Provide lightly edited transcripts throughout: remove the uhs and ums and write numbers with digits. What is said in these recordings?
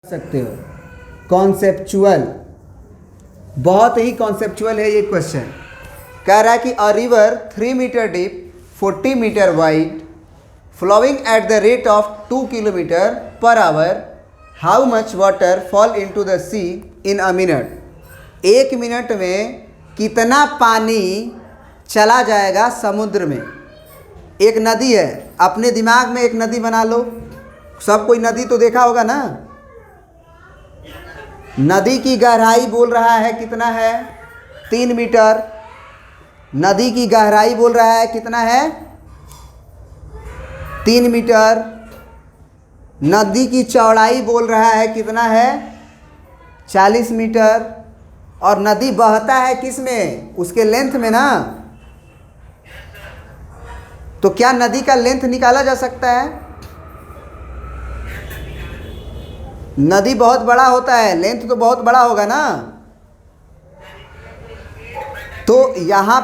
सकते हो। कॉन्सेप्चुअल, बहुत ही कॉन्सेप्चुअल है ये क्वेश्चन। कह रहा है कि a river 3 metre deep 40 metre wide flowing at the rate of 2 kilometre per hour, how much water fall into the sea in a minute. 1 minute में कितना पानी चला जाएगा समुद्र में। एक नदी है, अपने दिमाग में एक नदी बना लो। सब कोई नदी तो देखा होगा ना। नदी की गहराई बोल रहा है कितना है, 3 मीटर। नदी की गहराई बोल रहा है कितना है, 3 मीटर। नदी की चौड़ाई बोल रहा है कितना है, 40 मीटर। और नदी बहता है किस में, उसके लेंथ में ना। तो क्या नदी का लेंथ निकाला जा सकता है? नदी बहुत बड़ा होता है, लेंथ तो बहुत बड़ा होगा ना। तो यहाँ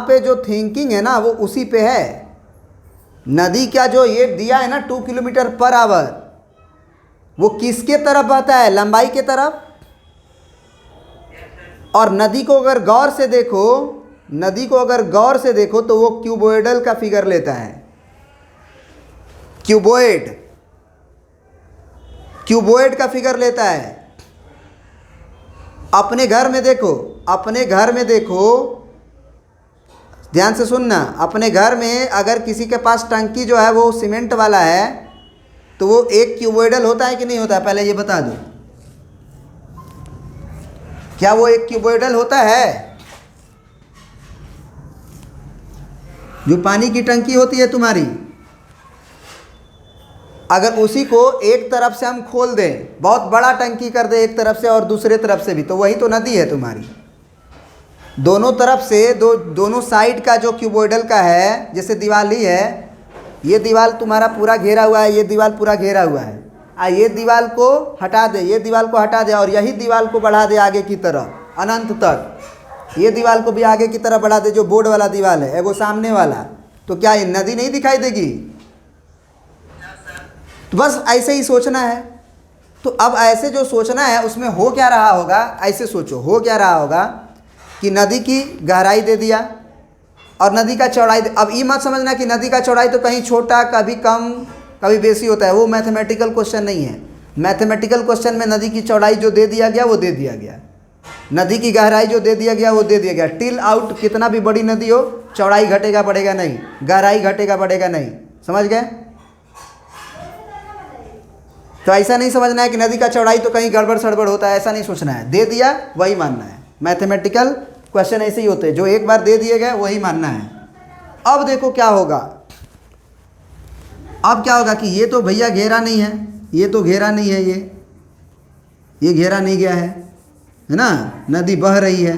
पे जो थिंकिंग है ना वो उसी पे है। नदी का जो ये दिया है ना 2 किलोमीटर पर आवर, वो किसके तरफ बहता है, लंबाई के तरफ। और नदी को अगर गौर से देखो तो वो क्यूबॉइडल का फिगर लेता है। क्यूबॉइड का फिगर लेता है। अपने घर में देखो, ध्यान से सुनना। अपने घर में अगर किसी के पास टंकी जो है वो सीमेंट वाला है तो वो एक क्यूबॉइडल होता है कि नहीं होता है, पहले ये बता दो। क्या वो एक क्यूबॉइडल होता है? जो पानी की टंकी होती है तुम्हारी, अगर उसी को एक तरफ से हम खोल दें, बहुत बड़ा टंकी कर दे एक तरफ से और दूसरे तरफ से भी, तो वही तो नदी है तुम्हारी। दोनों तरफ से दोनों साइड का जो क्यूबॉइडल का है, जैसे दिवाली है, ये दीवार तुम्हारा पूरा घेरा हुआ है, ये दीवार पूरा घेरा हुआ है। ये दीवार को हटा दे, ये दीवार को हटा दे और यही दीवार को बढ़ा दे आगे की तरफ अनंत तक। ये दीवार को भी आगे की तरफ बढ़ा दे, जो बोर्ड वाला दीवार है वो सामने वाला। तो क्या ये नदी नहीं दिखाई देगी? तो बस ऐसे ही सोचना है। तो अब ऐसे जो सोचना है उसमें हो क्या रहा होगा, ऐसे सोचो हो क्या रहा होगा कि नदी की गहराई दे दिया और नदी का चौड़ाई अब ये मत समझना कि नदी का चौड़ाई तो कहीं छोटा, कभी कम, कभी बेसी होता है। वो मैथमेटिकल क्वेश्चन नहीं है। मैथमेटिकल क्वेश्चन में नदी की चौड़ाई जो दे दिया गया वो दे दिया गया, नदी की गहराई जो दे दिया गया वो दे दिया गया। टिल आउट कितना भी बड़ी नदी हो, चौड़ाई घटेगा बढ़ेगा नहीं, गहराई घटेगा बढ़ेगा नहीं। समझ गए? तो ऐसा नहीं समझना है कि नदी का चौड़ाई तो कहीं गड़बड़ सड़बड़ होता है, ऐसा नहीं सोचना है। दे दिया वही मानना है। मैथमेटिकल क्वेश्चन ऐसे ही होते हैं, जो एक बार दे दिए गए वही मानना है। अब देखो क्या होगा। अब क्या होगा कि ये तो भैया घेरा नहीं है, ये तो घेरा नहीं है, ये घेरा नहीं गया है ना। नदी बह रही है,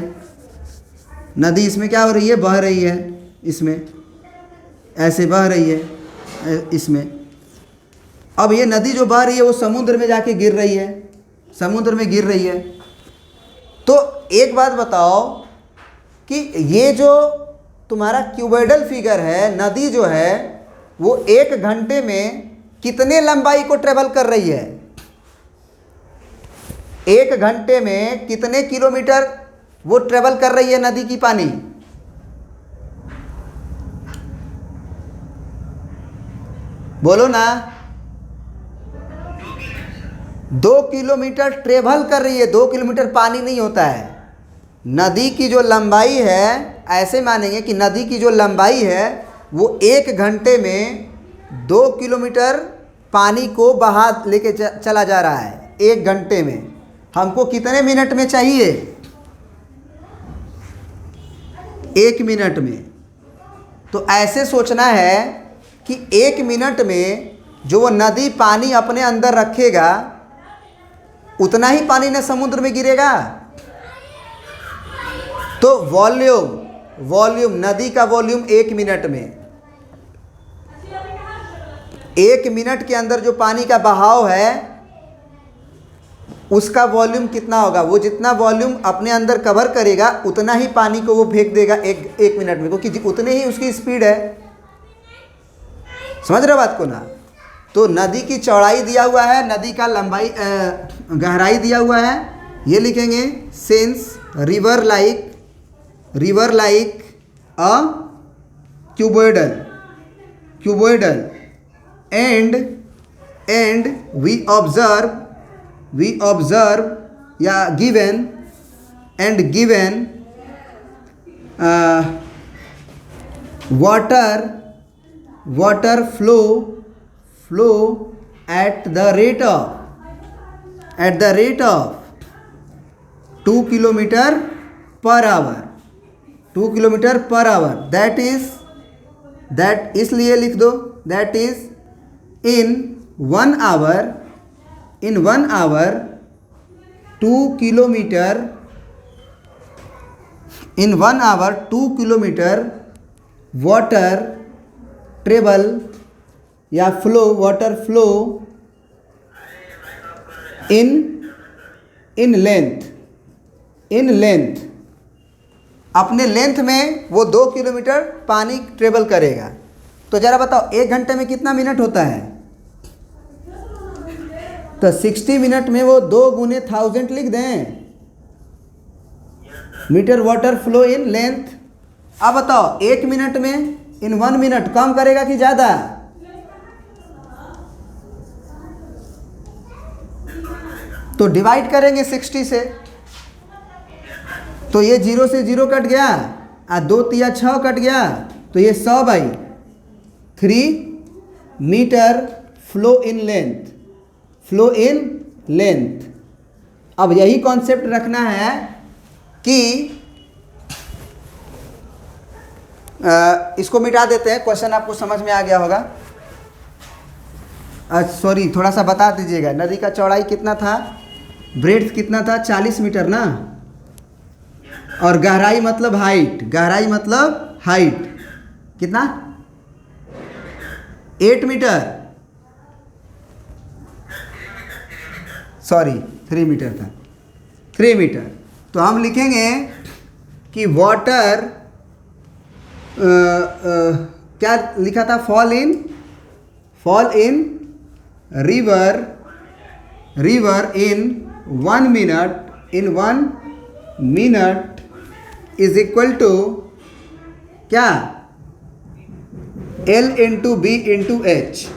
नदी इसमें क्या हो रही है, बह रही है, इसमें ऐसे बह रही है इसमें। अब ये नदी जो बह रही है वो समुद्र में जाके गिर रही है, समुद्र में गिर रही है। तो एक बात बताओ कि ये जो तुम्हारा क्यूबॉइडल फिगर है, नदी जो है वो 1 घंटे में कितने लंबाई को ट्रेवल कर रही है, 1 घंटे में कितने किलोमीटर वो ट्रेवल कर रही है नदी की पानी। बोलो ना। 2 किलोमीटर ट्रेवल कर रही है। 2 किलोमीटर पानी नहीं होता है। नदी की जो लंबाई है, ऐसे मानेंगे कि नदी की जो लंबाई है वो 1 घंटे में 2 किलोमीटर पानी को बहा लेके चला जा रहा है 1 घंटे में। हमको कितने मिनट में चाहिए, 1 मिनट में। तो ऐसे सोचना है कि 1 मिनट में जो वो नदी पानी अपने अंदर रखेगा उतना ही पानी न समुद्र में गिरेगा। तो वॉल्यूम नदी का वॉल्यूम 1 मिनट में, 1 मिनट के अंदर जो पानी का बहाव है उसका वॉल्यूम कितना होगा। वो जितना वॉल्यूम अपने अंदर कवर करेगा उतना ही पानी को वो फेंक देगा एक मिनट में, क्योंकि उतने ही उसकी स्पीड है। समझ रहे हो बात को ना। तो नदी की चौड़ाई दिया हुआ है, नदी का लंबाई गहराई दिया हुआ है, ये लिखेंगे since river like a cuboidal and we observe या given water flow at the rate of 2 kilometer per hour, that इसलिए लिख दो that is in 1 hour 2 kilometer water travel या water flow in length अपने लेंथ में वो 2 kilometre पानी travel करेगा। तो ज़रा बताओ 1 घंटे में कितना मिनट होता है? तो 60 मिनट में वो 2 गुने 1000 लिख दें, metre water flow in length. अब बताओ 1 मिनट में इन 1 मिनट कम करेगा कि ज़्यादा? तो डिवाइड करेंगे 60 से, तो ये 0 से 0 कट गया, 2 तिया 6 कट गया, तो ये 100 by 3 metre flow in length. अब यही कॉन्सेप्ट रखना है कि इसको मिटा देते हैं, क्वेश्चन आपको समझ में आ गया होगा। सॉरी, थोड़ा सा बता दीजिएगा, नदी का चौड़ाई कितना था, ब्रेड्थ कितना था? 40 मीटर ना, और गहराई मतलब हाइट कितना? 8 मीटर, सॉरी 3 मीटर था, 3 मीटर। तो हम लिखेंगे कि वाटर क्या लिखा था? Fall in river in 1 minute is equal to क्या? L into B into H.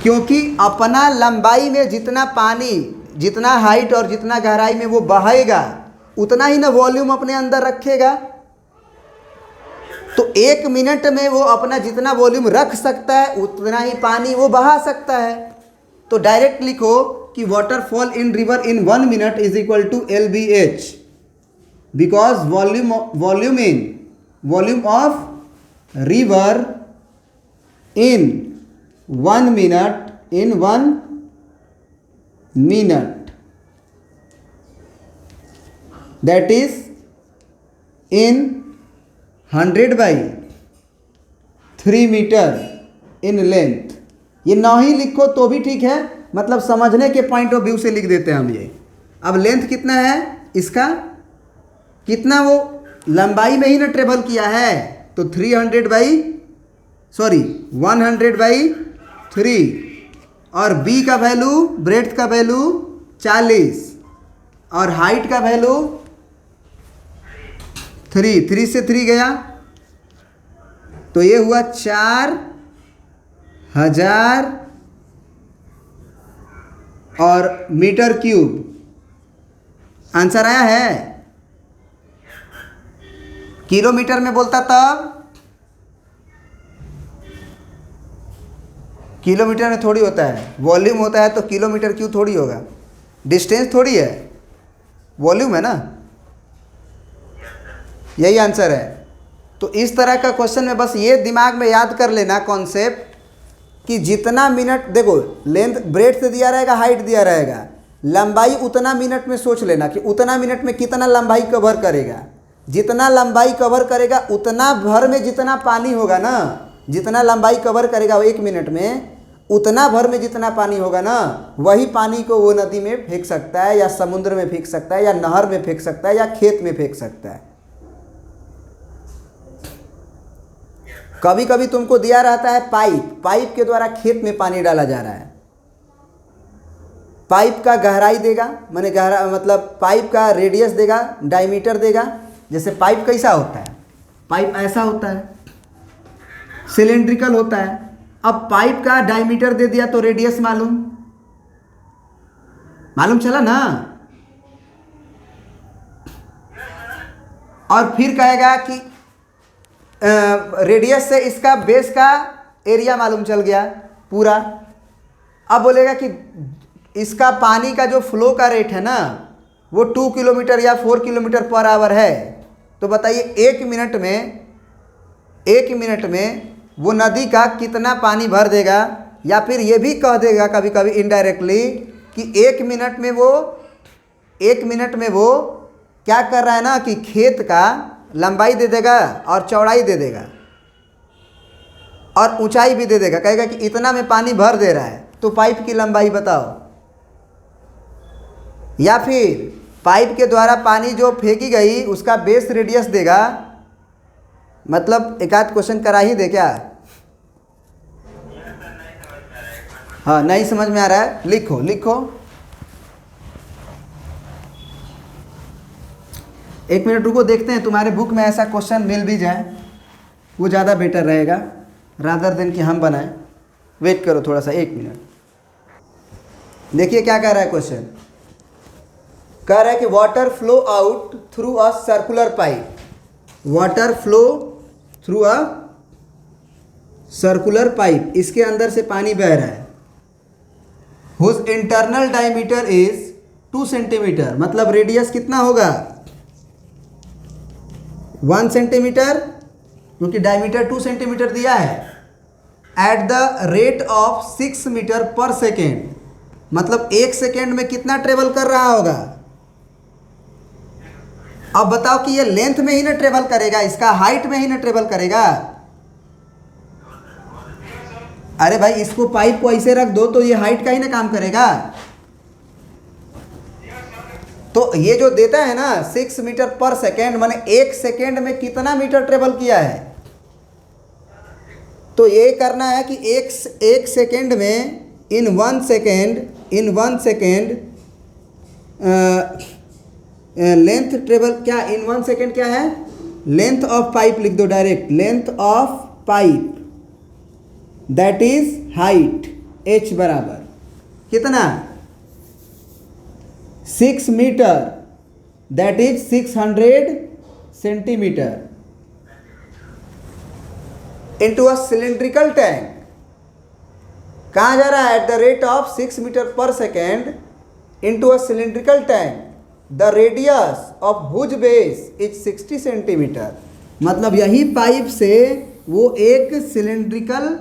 क्योंकि अपना लंबाई में जितना पानी, जितना हाइट और जितना गहराई में वो बहेगा, उतना ही ना वॉल्यूम अपने अंदर रखेगा। तो 1 मिनट में वो अपना जितना वॉल्यूम रख सकता है उतना ही पानी वो बहा सकता है। तो डायरेक्ट लिखो कि water fall in river in 1 minute is equal to LBH, because volume of river in 1 minute that is in 100/3 metre in length. ये ना ही लिखो तो भी ठीक है, मतलब समझने के पॉइंट ऑफ व्यू से लिख देते हैं हम ये। अब लेंथ कितना है इसका, कितना वो लंबाई में ही ना ट्रेवल किया है, तो 100/3 और बी का वैल्यू, ब्रेड्थ का वैल्यू 40 और हाइट का वैल्यू 3 से 3 गया, तो ये हुआ 4000 और मीटर क्यूब। आंसर आया है? किलोमीटर में बोलता तब, किलोमीटर में थोड़ी होता है, वॉल्यूम होता है तो किलोमीटर क्यों थोड़ी होगा, डिस्टेंस थोड़ी है, वॉल्यूम है ना। यही आंसर है। तो इस तरह का क्वेश्चन में बस ये दिमाग में याद कर लेना कॉन्सेप्ट कि जितना मिनट, देखो लेंथ ब्रेड्थ दिया रहेगा, हाइट दिया रहेगा, लंबाई उतना मिनट में सोच लेना कि उतना मिनट में कितना लंबाई कवर करेगा। जितना लंबाई कवर करेगा उतना भर में जितना पानी होगा ना, जितना लंबाई कवर करेगा 1 मिनट में, उतना भर में जितना पानी होगा ना, वही पानी को वो नदी में फेंक सकता है, या समुद्र में फेंक सकता है, या नहर में फेंक सकता है, या खेत में फेंक सकता है। कभी कभी तुमको दिया रहता है पाइप, पाइप के द्वारा खेत में पानी डाला जा रहा है। पाइप का गहराई देगा, माने गहरा मतलब पाइप का रेडियस देगा, डायमीटर देगा। जैसे पाइप कैसा होता है, पाइप ऐसा होता है, सिलेंड्रिकल होता है। अब पाइप का डायमीटर दे दिया तो रेडियस मालूम चला ना। और फिर कहेगा कि रेडियस से इसका बेस का एरिया मालूम चल गया पूरा। अब बोलेगा कि इसका पानी का जो फ्लो का रेट है ना वो 2 किलोमीटर या 4 किलोमीटर पर आवर है। तो बताइए 1 मिनट में वो नदी का कितना पानी भर देगा। या फिर ये भी कह देगा कभी कभी इनडायरेक्टली कि 1 मिनट में वो क्या कर रहा है ना कि खेत का लंबाई दे देगा और चौड़ाई दे देगा और ऊंचाई भी दे देगा। कहेगा कि इतना में पानी भर दे रहा है, तो पाइप की लंबाई बताओ। या फिर पाइप के द्वारा पानी जो फेंकी गई उसका बेस रेडियस देगा। मतलब एक आध क्वेश्चन करा ही दे क्या? हाँ, नहीं समझ में आ रहा है? लिखो 1 मिनट रुको, देखते हैं तुम्हारे बुक में ऐसा क्वेश्चन मिल भी जाए, वो ज़्यादा बेटर रहेगा रादर देन कि हम बनाएं। वेट करो थोड़ा सा, 1 मिनट। देखिए क्या कह रहा है क्वेश्चन। कह रहा है कि water flow out through a circular pipe, water flow through a circular pipe, इसके अंदर से पानी बह रहा है। Whose internal diameter is 2 centimetre, मतलब रेडियस कितना होगा 1 सेंटीमीटर, क्योंकि डायमीटर 2 सेंटीमीटर दिया है। At the rate of 6 metre per second, मतलब 1 सेकेंड में कितना ट्रेवल कर रहा होगा। अब बताओ कि ये लेंथ में ही ना ट्रेवल करेगा, इसका हाइट में ही ना ट्रेवल करेगा। अरे भाई, इसको पाइप को ऐसे रख दो तो ये हाइट का ही ना काम करेगा। तो ये जो देता है ना 6 मीटर पर सेकेंड, माने 1 सेकेंड में कितना मीटर ट्रेवल किया है। तो ये करना है कि एक सेकेंड में in one second length travel, क्या इन 1 सेकेंड क्या है, लेंथ ऑफ पाइप लिख दो direct, length of pipe that is height, h बराबर कितना 6 metre, that is 600 centimetre, into a cylindrical tank. कहाँ जा रहा है? At the rate of 6 metre per second into a cylindrical tank, the radius of whose base is 60 centimetre. मतलब यही pipe से वो एक सिलेंड्रिकल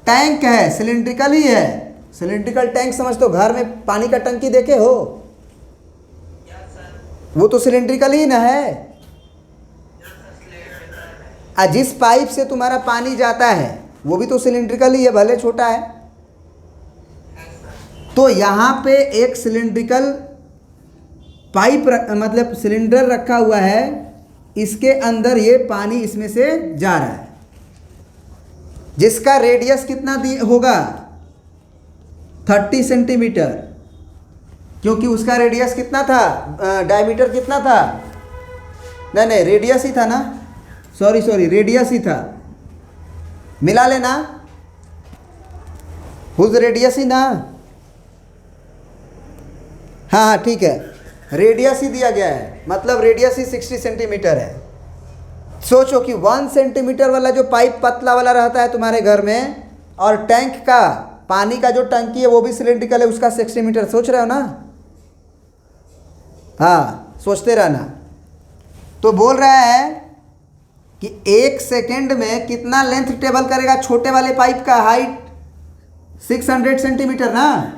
टैंक है, सिलेंड्रिकल ही है। सिलेंड्रिकल टैंक समझ तो घर में पानी का टंकी देखे हो, वो तो सिलेंड्रिकल ही ना है। जिस पाइप से तुम्हारा पानी जाता है वो भी तो सिलेंड्रिकल ही है, भले छोटा है। तो यहाँ पे एक सिलेंड्रिकल पाइप मतलब सिलेंडर रखा हुआ है, इसके अंदर ये पानी इसमें से जा रहा है, जिसका रेडियस कितना होगा 30 सेंटीमीटर, क्योंकि उसका रेडियस कितना था, डायमीटर कितना था, नहीं रेडियस ही था ना, सॉरी रेडियस ही था, मिला लेना, हुज रेडियस ही ना, हाँ ठीक है, रेडियस ही दिया गया है, मतलब रेडियस ही 60 सेंटीमीटर है। सोचो कि 1 सेंटीमीटर वाला जो पाइप पतला वाला रहता है तुम्हारे घर में, और टैंक का पानी का जो टंकी है वो भी सिलेंड्रिकल है, उसका 60 मीटर, सोच रहे हो ना? हाँ, सोचते रहना। तो बोल रहा है कि 1 सेकेंड में कितना लेंथ ट्रेवल करेगा छोटे वाले पाइप का, हाइट 600 सेंटीमीटर ना।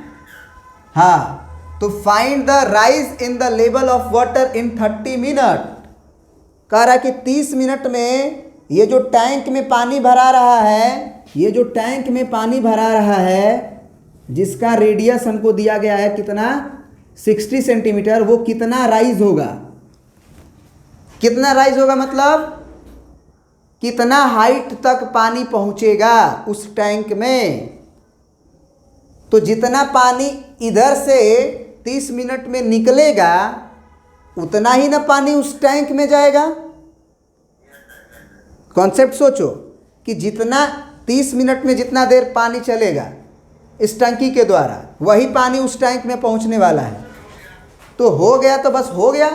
हाँ, तो find the rise in the level of water in 30 minute. कह रहा कि 30 मिनट में ये जो टैंक में पानी भरा रहा है, ये जो टैंक में पानी भरा रहा है जिसका रेडियस हमको दिया गया है कितना 60 सेंटीमीटर, वो कितना राइज होगा, कितना राइज होगा, मतलब कितना हाइट तक पानी पहुंचेगा उस टैंक में। तो जितना पानी इधर से 30 मिनट में निकलेगा उतना ही ना पानी उस टैंक में जाएगा। कॉन्सेप्ट सोचो कि जितना 30 मिनट में जितना देर पानी चलेगा इस टंकी के द्वारा, वही पानी उस टैंक में पहुंचने वाला है। तो हो गया तो बस हो गया,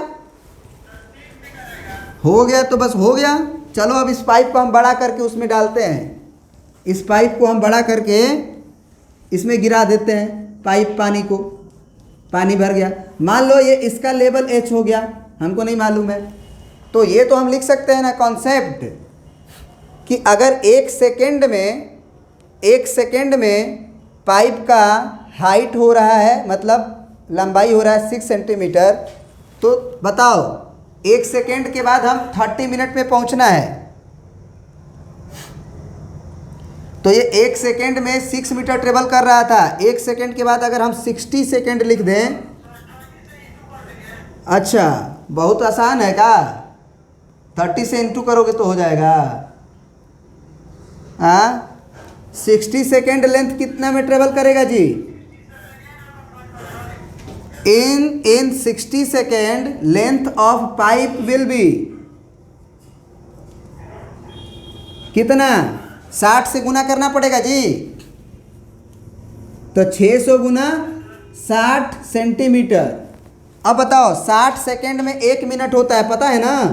हो गया तो बस हो गया। चलो अब इस पाइप को हम बड़ा करके उसमें डालते हैं। इस पाइप को हम बड़ा करके इसमें गिरा देते हैं। पाइप पानी को, पानी भर गया। मान लो ये इसका लेवल H हो गया, हमको नहीं मालूम है। तो ये तो हम लिख सकते हैं ना कॉन्सेप्ट कि अगर एक सेकेंड में पाइप का हाइट हो रहा है, मतलब लंबाई हो रहा है 6 सेंटीमीटर, तो बताओ 1 सेकेंड के बाद हम 30 मिनट में पहुंचना है। तो ये 1 सेकेंड में 6 मीटर ट्रेवल कर रहा था। 1 सेकेंड के बाद अगर हम 60 सेकेंड लिख दें, अच्छा बहुत आसान है क्या? 30 से इंटू करोगे तो हो जाएगा। 60 सेकेंड लेंथ कितना में ट्रेवल करेगा जी? इन 60 second length of pipe will be कितना? 60 से गुना करना पड़ेगा जी। तो 600 गुना 60 सेंटीमीटर। अब बताओ 60 सेकेंड में 1 मिनट होता है, पता है ना?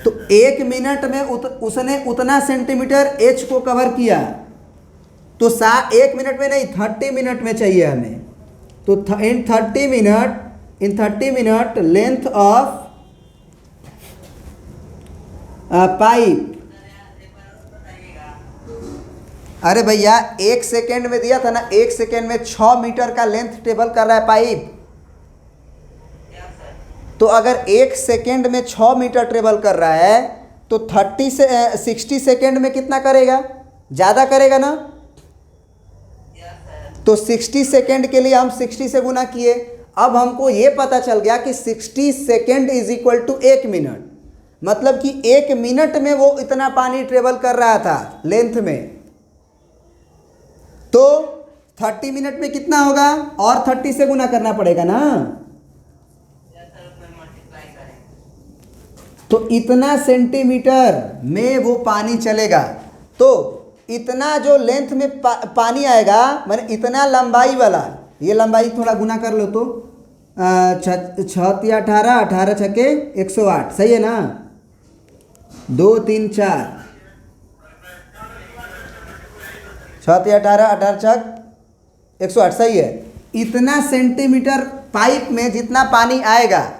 तो 1 मिनट में उसने उतना सेंटीमीटर H को कवर किया। तो 1 मिनट में नहीं, 30 मिनट में चाहिए हमें। तो इन 30 मिनट लेंथ ऑफ पाइप, अरे भैया 1 सेकेंड में दिया था ना, 1 सेकेंड में 6 मीटर का लेंथ ट्रेवल कर रहा है पाइप। तो अगर 1 सेकेंड में 6 मीटर ट्रेवल कर रहा है तो 60 सेकेंड में कितना करेगा? ज़्यादा करेगा ना। तो 60 सेकेंड के लिए हम 60 से गुना किए। अब हमको ये पता चल गया कि 60 second is equal to 1 minute. मतलब कि 1 मिनट में वो इतना पानी ट्रेवल कर रहा था लेंथ में। तो 30 मिनट में कितना होगा? और 30 से गुना करना पड़ेगा ना। तो इतना सेंटीमीटर में वो पानी चलेगा। तो इतना जो लेंथ में पानी आएगा, माने इतना लंबाई वाला, ये लंबाई थोड़ा गुना कर लो तो 6 18 18 छक्के 108, सही है ना? 2 3 4 6 18 18 छक 108, सही है। इतना सेंटीमीटर पाइप में जितना पानी आएगा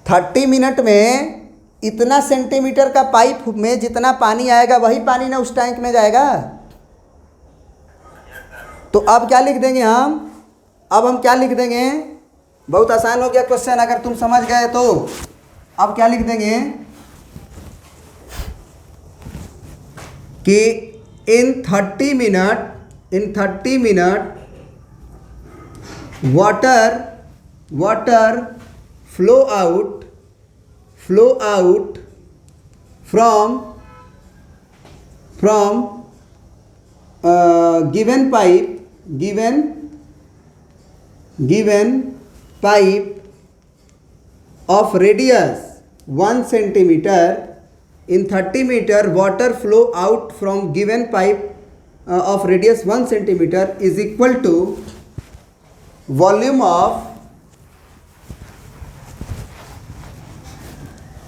30 मिनट में, इतना सेंटीमीटर का पाइप में जितना पानी आएगा वही पानी ना उस टैंक में जाएगा। तो अब क्या लिख देंगे हम? अब हम क्या लिख देंगे? बहुत आसान हो गया क्वेश्चन, अगर तुम समझ गए तो। अब क्या लिख देंगे कि इन 30 minute water flow out from given pipe of radius 1 centimeter. In 30 meter water flow out from given pipe of radius 1 centimeter is equal to volume of,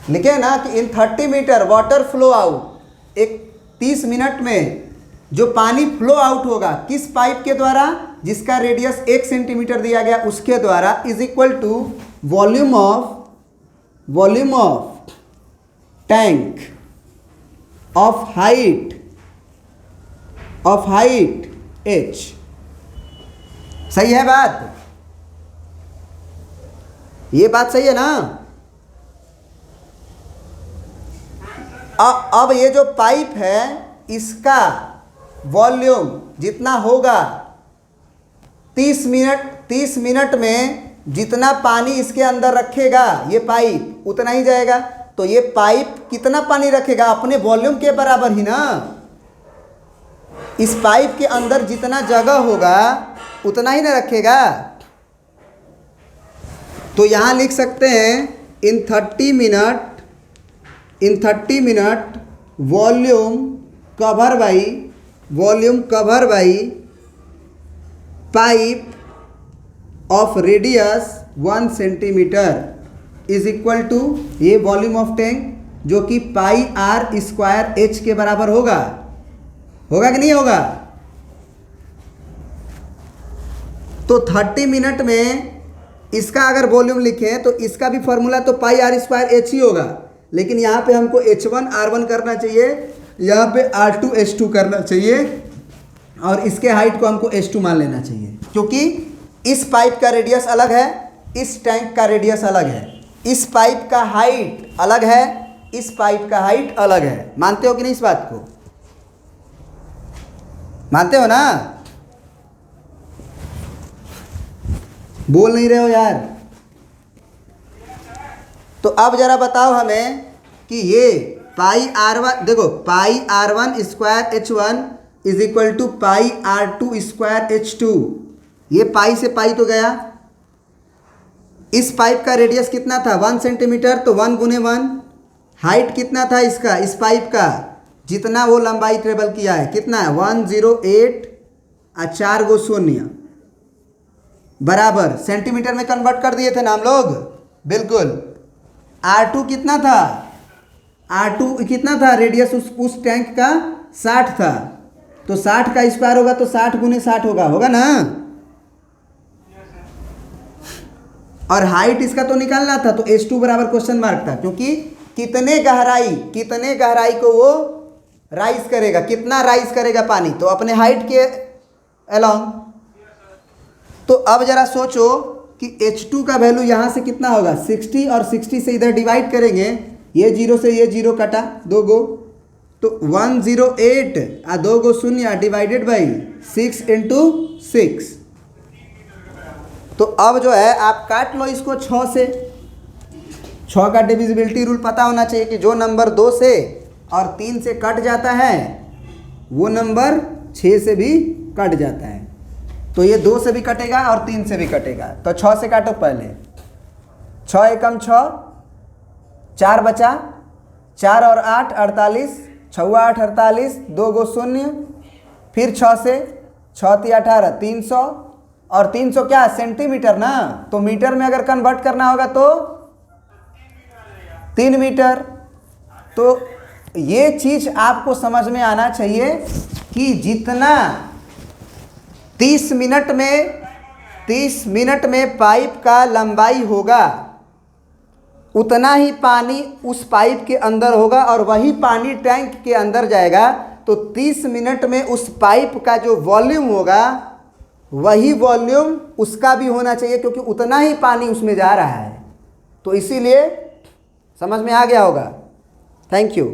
लिखे ना कि इन 30 मीटर वाटर फ्लो आउट, एक 30 मिनट में जो पानी flow out होगा किस pipe के द्वारा? जिसका रेडियस 1 सेंटीमीटर दिया गया उसके द्वारा, is equal to volume of tank of height H। सही है बात? ये बात सही है ना? अब ये जो पाइप है इसका वॉल्यूम जितना होगा 30 मिनट में जितना पानी इसके अंदर रखेगा ये पाइप उतना ही जाएगा। तो ये पाइप कितना पानी रखेगा? अपने वॉल्यूम के बराबर ही ना। इस पाइप के अंदर जितना जगह होगा उतना ही ना रखेगा। तो यहाँ लिख सकते हैं in 30 minute volume cover by pipe of radius 1 centimetre is equal to ये वॉल्यूम ऑफ टैंक जो कि पाई आर स्क्वायर एच के बराबर होगा कि नहीं होगा? तो 30 मिनट में इसका अगर वॉल्यूम लिखें तो इसका भी फॉर्मूला तो पाई आर स्क्वायर एच ही होगा, लेकिन यहाँ पे हमको H1 R1 करना चाहिए, यहाँ पे R2 H2 करना चाहिए और इसके हाइट को हमको H2 मान लेना चाहिए, क्योंकि इस पाइप का रेडियस अलग है, इस टैंक का रेडियस अलग है, इस पाइप का हाइट अलग है, इस पाइप का हाइट अलग है। मानते हो कि नहीं? इस बात को मानते हो ना? बोल नहीं रहे हो यार। तो अब जरा बताओ हमें कि ये पाई R1 देखो, pi R1 square H1 is equal to pi R2 square H2। ये पाई से पाई तो गया। इस पाइप का रेडियस कितना था? 1 सेंटीमीटर, तो 1 गुने 1। हाइट कितना था इसका, इस पाइप का? जितना वो लंबाई ट्रेवल किया है कितना है? 108 और 4 गो शून्य बराबर सेंटीमीटर में कन्वर्ट कर दिए थे ना हम लोग। बिल्कुल। R2 कितना था? R2 कितना था? रेडियस उस टैंक का 60 था, तो 60 का स्क्वायर होगा तो 60 गुने 60 होगा ना। और हाइट इसका तो निकालना था, तो H2 बराबर क्वेश्चन मार्क था, क्योंकि कितने गहराई को वो राइज करेगा, कितना राइज करेगा पानी, तो अपने हाइट के अलोंग। तो अब जरा सोचो कि H2 का वैल्यू यहाँ से कितना होगा? 60, और 60 से इधर डिवाइड करेंगे, ये 0 से ये 0 कटा 2 गो, तो 108 और 2 गो शून्य डिवाइडेड बाई 6 इंटू 6। तो अब जो है आप काट लो इसको 6 से। 6 का डिविजिबिलिटी रूल पता होना चाहिए कि जो नंबर 2 से और 3 से कट जाता है वो नंबर 6 से भी कट जाता है। तो ये 2 से भी कटेगा और 3 से भी कटेगा। तो 6 से काटो पहले। 6 एकम 6, 4 बचा, 4 और 8 48, 6 8 48, 2 गो शून्य, फिर 6 से 6 3 18 300, और 300 क्या सेंटीमीटर ना, तो मीटर में अगर कन्वर्ट करना होगा तो 3 मीटर। तो ये चीज़ आपको समझ में आना चाहिए कि जितना 30 मिनट में पाइप का लंबाई होगा उतना ही पानी उस पाइप के अंदर होगा और वही पानी टैंक के अंदर जाएगा। तो 30 मिनट में उस पाइप का जो वॉल्यूम होगा वही वॉल्यूम उसका भी होना चाहिए, क्योंकि उतना ही पानी उसमें जा रहा है। तो इसीलिए समझ में आ गया होगा। Thank you.